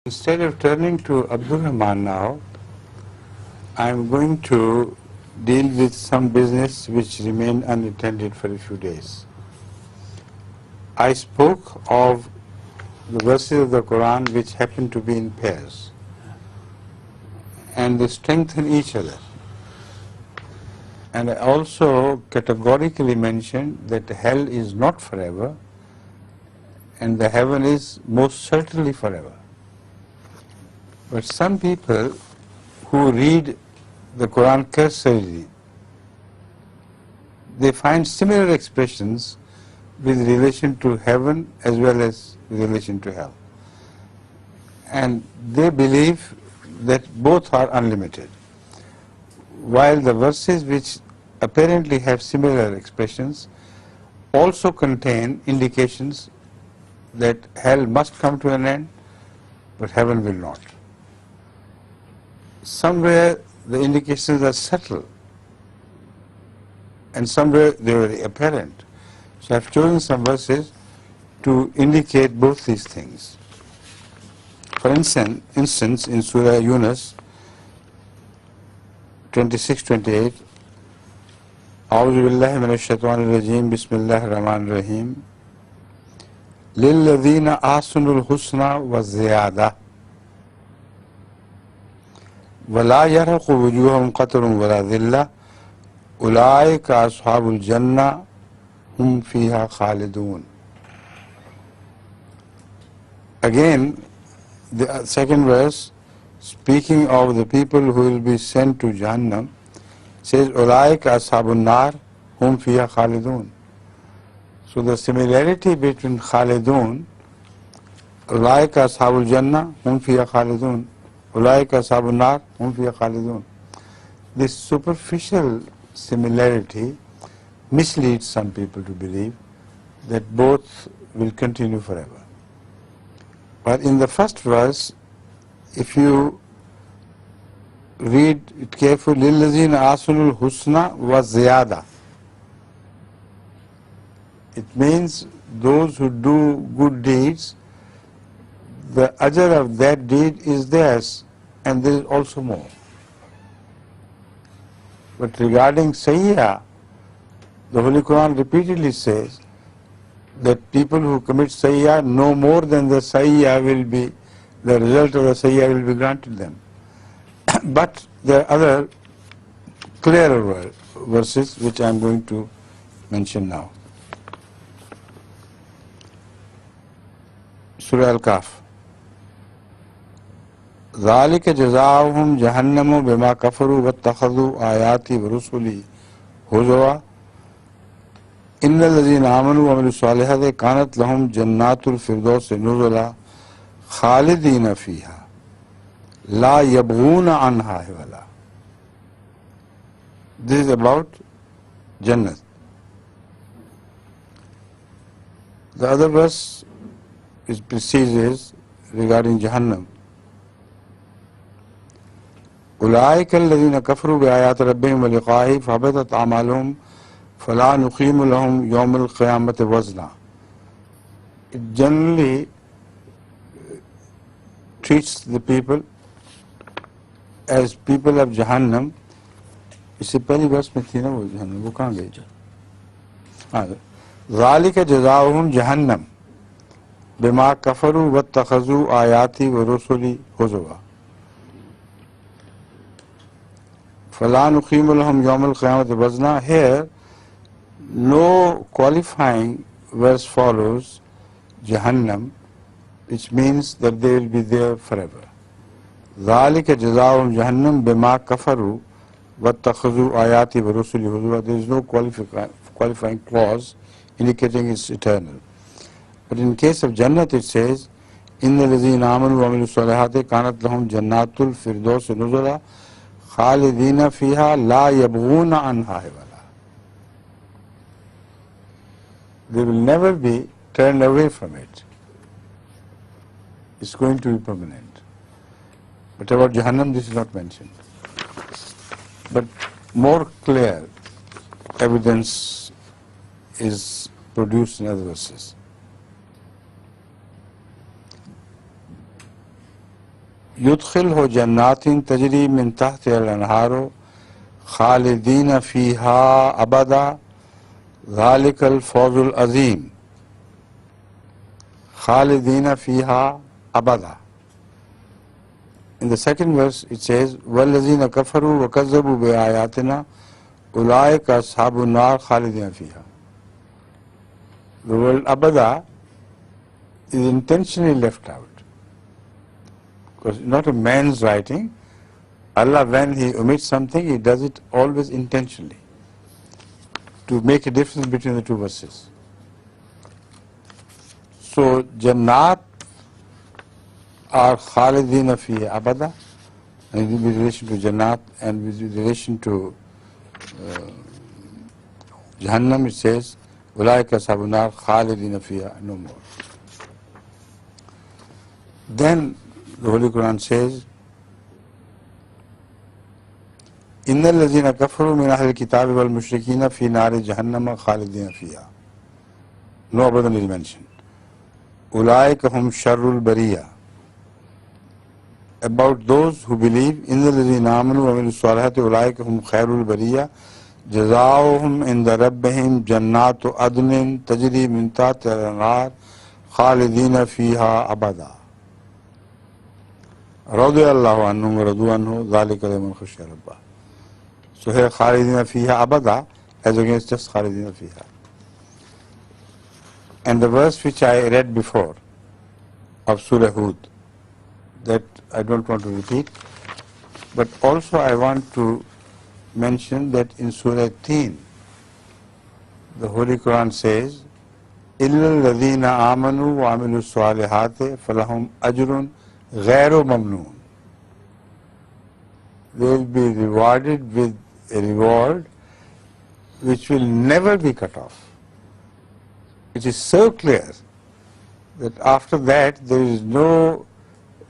Instead of turning to Abdul Rahman now, I am going to deal with some business which remained unattended for a few days. I spoke of the verses of the Quran which happen to be in pairs, and they strengthen each other. And I also categorically mentioned that hell is not forever and the heaven is most certainly forever. But some people who read the Quran cursorily, they find similar expressions with relation to heaven as well as with relation to hell. And they believe that both are unlimited, while the verses which apparently have similar expressions also contain indications that hell must come to an end, but heaven will not. Somewhere the indications are subtle, and somewhere they are very apparent. So I have chosen some verses to indicate both these things. For instance, in Surah Yunus 26-28, أعوذ بالله من الشيطان الرجيم بسم الله الرحمن الرحيم للذين أحسنوا الحسنى والزيادة ولا يرهق وجوههم قتر ولا ذلة أولئك أصحاب الجنة هم فيها خالدون. Again, the second verse, speaking of the people who will be sent to Jahannam, says أولئك أصحاب النار هم فيها خالدون. So the similarity between خالدون, أولئك أصحاب الجنة هم فيها خالدون, أولئك أصحاب النار هم فيها خالدون. This superficial similarity misleads some people to believe that both will continue forever. But in the first verse, if you read it carefully, لِلَّذِينَ أَحْسَنُوا الْحُسْنَى وَزِيَادَةً, it means those who do good deeds, the ajr of that deed is theirs, and there is also more. But regarding sayyah, the Holy Quran repeatedly says that people who commit sayyah, no more than the sayyah will be, the result of the sayyah will be granted them. But there are other clearer verses which I am going to mention now. Surah Al-Kahf. ذَلِكَ جَزَاؤُهُمْ جَهَنَّمُ بِمَا كَفَرُوا وَاتَّخَذُوا آيَاتِي وَرُسُلِي هُزُوًا إِنَّ الَّذِينَ آمَنُوا وَعَمِلُوا الصَّالِحَاتِ كَانَتْ لَهُمْ جَنَّاتُ الْفِرْدَوْسِ نُزُلًا خَالِدِينَ فِيهَا لَا يَبْغُونَ عَنْهَا حِوَلًا. This is about Jannat. The other verse is precedes regarding Jahannam. أولئك الذين كفروا بآيات ربهم ولقائه فحبطت أعمالهم فلا نقيم لهم يوم القيامة وزنا. It generally treats the people as people of Jahannam. इससे पहली वर्ष में थी ना वो जहन्नम, वो कहाँ गई? हाँ, ذَلِكَ جَزَاؤُهُمْ جَهَنَّمْ بِمَا كَفَرُوا وَاتَّخَذُوا آيَاتِي وَرُسُلِي هُزُوًا فَلَا نُقِيمُ لَهُمْ يَوْمَ الْقِيَامَةِ وَزْنًا. Here, no qualifying verse follows Jahannam, which means that they will be there forever. ذَلِكَ جَزَاؤُهُمْ جَهَنَّمْ بِمَا كَفَرُوا وَاتَّخَذُوا آيَاتِي وَرُسُلِي هُزُوًا. There is no qualifying clause indicating it's eternal. But in case of Jannat it says, إِنَّ الَّذِينَ آمَنُوا وَعَمِلُوا الصَّالِحَاتِ كَانَتْ لَهُمْ جَنَّاتُ الْفِرْدَوْسِ نُزُلًا خَالِدِينَ فِيهَا لَا يَبْغُونَ عَنْهَا حِوَلًا. They will never be turned away from it. It's going to be permanent. But about Jahannam, this is not mentioned. But more clear evidence is produced in other verses. يدخله جنات تجري من تحتها الأنهار خالدين فيها أبدا ذلك الفوز العظيم. خالدين فيها أبدا. In the second verse it says والذين كفروا وكذبوا بآياتنا أولئك أصحاب النار خالدين فيها. The word abada is intentionally left out because it's not a man's writing. Allah, when He omits something, He does it always intentionally to make a difference between the two verses. So Jannat are Khalidina fiha abada, and with relation to Jannat and with relation to Jahannam it says Ulaika ashabun nar khalidina fiha, no more. Then the Holy Quran says Inna allazina kafaru min ahli kitabi wal mushrikina fi nari jahannama khalidina fiha. No abadan is mentioned. Ulaika hum sharrul bariya. About those who believe, Inna allazina amanu wa amilu salihati ulaika hum khairul bariya. جزاؤهم عند ربهم جنات عدن تجري من تحتها الأنهار خالدين فيها أبدا رضي الله عنهم ورضوا عنه ذلك لمن خشي ربه. So here خالدين فيها أبدا as against just خالدين فيها. And the verse which I read before of Surah Hud, that I don't want to repeat, but also I want to mention that in Surah Teen, the Holy Quran says, إِلَّا الَّذِينَ آمَنُوا وَعَمِلُوا الصَّالِحَاتِ فَلَهُمْ أَجْرٌ غَيْرُ مَمْنُونٍ. They will be rewarded with a reward which will never be cut off. It is so clear that after that there is no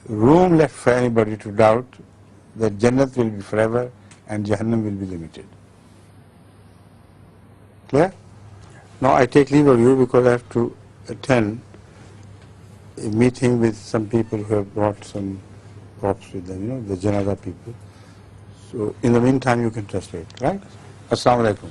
room left for anybody to doubt that Jannat will be forever and Jahannam will be limited. Clear? Now I take leave of you because I have to attend a meeting with some people who have brought some props with them, the Janada people. So in the meantime you can translate, right? Assalamu alaikum.